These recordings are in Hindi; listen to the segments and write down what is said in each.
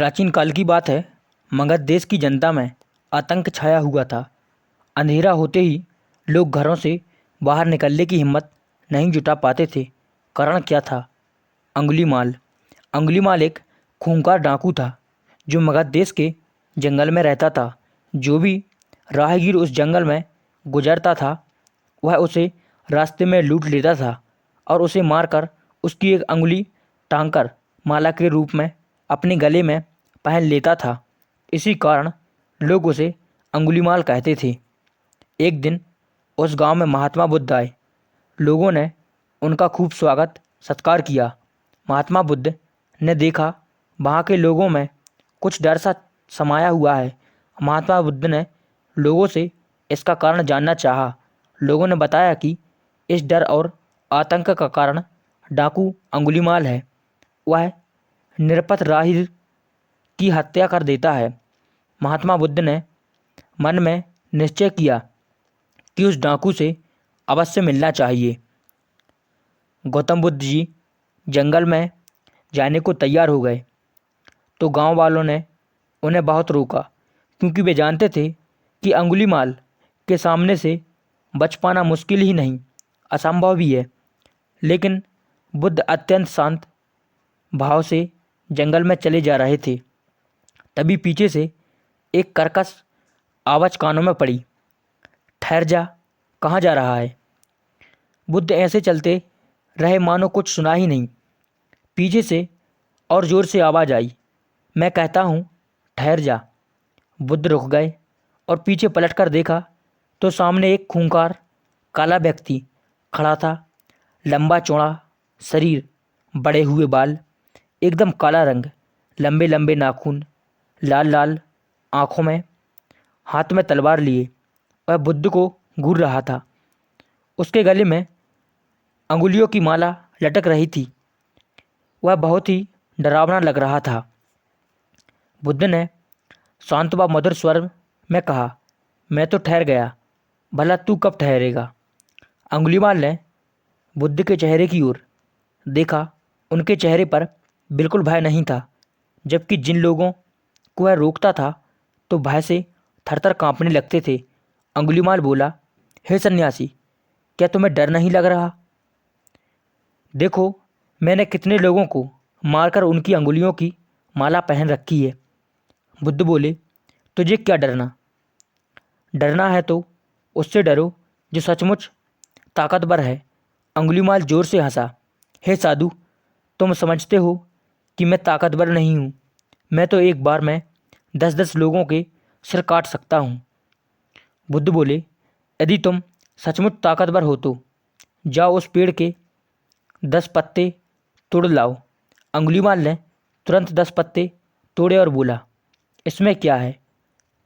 प्राचीन काल की बात है। मगध देश की जनता में आतंक छाया हुआ था। अंधेरा होते ही लोग घरों से बाहर निकलने की हिम्मत नहीं जुटा पाते थे। कारण क्या था? अंगुलीमाल। अंगुलीमाल एक खूंखार डाकू था जो मगध देश के जंगल में रहता था। जो भी राहगीर उस जंगल में गुजरता था वह उसे रास्ते में लूट लेता था और उसे मारकर उसकी एक अंगुली टांगकर माला के रूप में अपने गले में पहन लेता था। इसी कारण लोग उसे अंगुलीमाल कहते थे। एक दिन उस गांव में महात्मा बुद्ध आए। लोगों ने उनका खूब स्वागत सत्कार किया। महात्मा बुद्ध ने देखा वहाँ के लोगों में कुछ डर सा समाया हुआ है। महात्मा बुद्ध ने लोगों से इसका कारण जानना चाहा। लोगों ने बताया कि इस डर और आतंक का कारण डाकू अंगुलीमाल है। वह निरपराध राही की हत्या कर देता है। महात्मा बुद्ध ने मन में निश्चय किया कि उस डाकू से अवश्य मिलना चाहिए। गौतम बुद्ध जी जंगल में जाने को तैयार हो गए तो गांव वालों ने उन्हें बहुत रोका, क्योंकि वे जानते थे कि अंगुलीमाल के सामने से बच पाना मुश्किल ही नहीं, असंभव भी है। लेकिन बुद्ध अत्यंत शांत भाव से जंगल में चले जा रहे थे। तभी पीछे से एक कर्कश आवाज़ कानों में पड़ी। ठहर जा, कहाँ जा रहा है? बुद्ध ऐसे चलते रहे मानो कुछ सुना ही नहीं। पीछे से और जोर से आवाज़ आई, मैं कहता हूँ ठहर जा। बुद्ध रुक गए और पीछे पलटकर देखा तो सामने एक खूंखार काला व्यक्ति खड़ा था। लंबा चौड़ा शरीर, बड़े हुए बाल, एकदम काला रंग, लंबे लंबे नाखून, लाल लाल आँखों में, हाथ में तलवार लिए वह बुद्ध को घूर रहा था। उसके गले में अंगुलियों की माला लटक रही थी। वह बहुत ही डरावना लग रहा था। बुद्ध ने शांत व मधुर स्वर में कहा, मैं तो ठहर गया, भला तू कब ठहरेगा? अंगुलीमाल ने बुद्ध के चेहरे की ओर देखा। उनके चेहरे पर बिल्कुल भय नहीं था, जबकि जिन लोगों को वह रोकता था तो भय से थरथर कांपने लगते थे। अंगुलीमाल बोला, हे सन्यासी, क्या तुम्हें डर नहीं लग रहा? देखो, मैंने कितने लोगों को मारकर उनकी अंगुलियों की माला पहन रखी है। बुद्ध बोले, तुझे क्या डरना? डरना है तो उससे डरो जो सचमुच ताकतवर है। अंगुलीमाल जोर से हंसा, हे साधु, तुम समझते हो कि मैं ताकतवर नहीं हूँ। मैं तो एक बार में 10-10 लोगों के सिर काट सकता हूँ। बुद्ध बोले, यदि तुम सचमुच ताकतवर हो तो जाओ उस पेड़ के 10 पत्ते तोड़ लाओ। अंगुलीमाल ने तुरंत 10 पत्ते तोड़े और बोला, इसमें क्या है,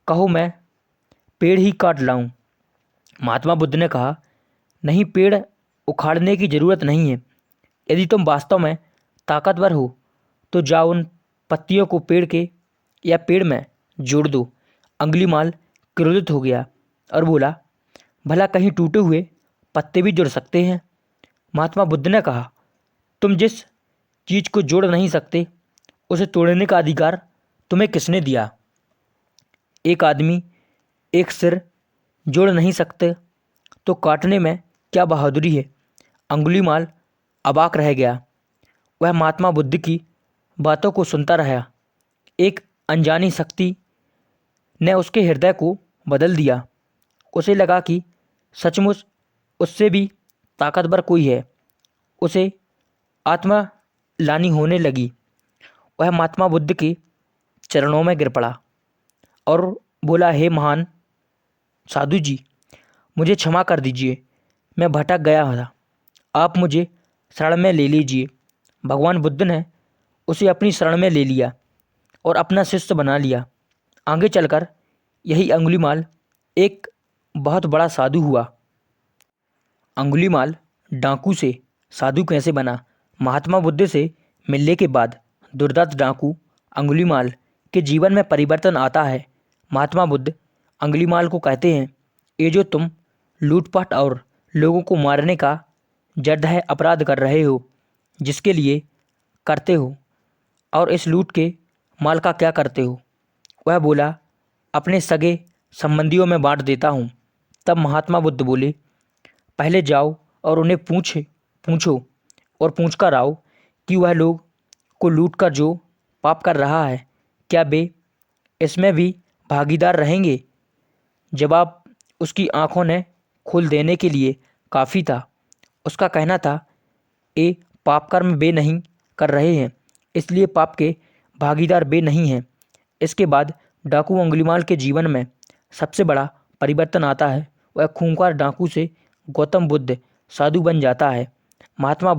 कहो मैं पेड़ ही काट लाऊं। महात्मा बुद्ध ने कहा, नहीं, पेड़ उखाड़ने की ज़रूरत नहीं है। यदि तुम वास्तव में ताकतवर हो तो जाओ उन पत्तियों को पेड़ में जोड़ दो। अंगुलीमाल क्रोधित हो गया और बोला, भला कहीं टूटे हुए पत्ते भी जुड़ सकते हैं? महात्मा बुद्ध ने कहा, तुम जिस चीज़ को जोड़ नहीं सकते उसे तोड़ने का अधिकार तुम्हें किसने दिया? एक आदमी एक सिर जोड़ नहीं सकते तो काटने में क्या बहादुरी है? अंगुलीमाल अबाक रह गया। वह महात्मा बुद्ध की बातों को सुनता रहा। एक अनजानी शक्ति ने उसके हृदय को बदल दिया। उसे लगा कि सचमुच उससे भी ताकतवर कोई है। उसे आत्मग्लानि होने लगी। वह महात्मा बुद्ध के चरणों में गिर पड़ा और बोला, हे महान साधु जी, मुझे क्षमा कर दीजिए, मैं भटक गया था, आप मुझे शरण में ले लीजिए। भगवान बुद्ध ने उसे अपनी शरण में ले लिया और अपना शिष्य बना लिया। आगे चलकर यही अंगुलीमाल एक बहुत बड़ा साधु हुआ। अंगुलीमाल डाकू से साधु कैसे बना? महात्मा बुद्ध से मिलने के बाद दुर्दांत डाकू अंगुलीमाल के जीवन में परिवर्तन आता है। महात्मा बुद्ध अंगुलीमाल को कहते हैं, ये जो तुम लूटपाट और लोगों को मारने का जर्द अपराध कर रहे हो, जिसके लिए करते हो, और इस लूट के माल का क्या करते हो? वह बोला, अपने सगे संबंधियों में बांट देता हूँ। तब महात्मा बुद्ध बोले, पहले जाओ और उन्हें पूछो और पूछ कर आओ कि वह लोग को लूट कर जो पाप कर रहा है, क्या वे इसमें भी भागीदार रहेंगे? जवाब उसकी आंखों ने खोल देने के लिए काफ़ी था। उसका कहना था, ये पाप कर्म वे नहीं कर रहे हैं, इसलिए पाप के भागीदार वे नहीं हैं। इसके बाद डाकू अंगुलीमाल के जीवन में सबसे बड़ा परिवर्तन आता है। वह खूंखार डाकू से गौतम बुद्ध साधु बन जाता है। महात्मा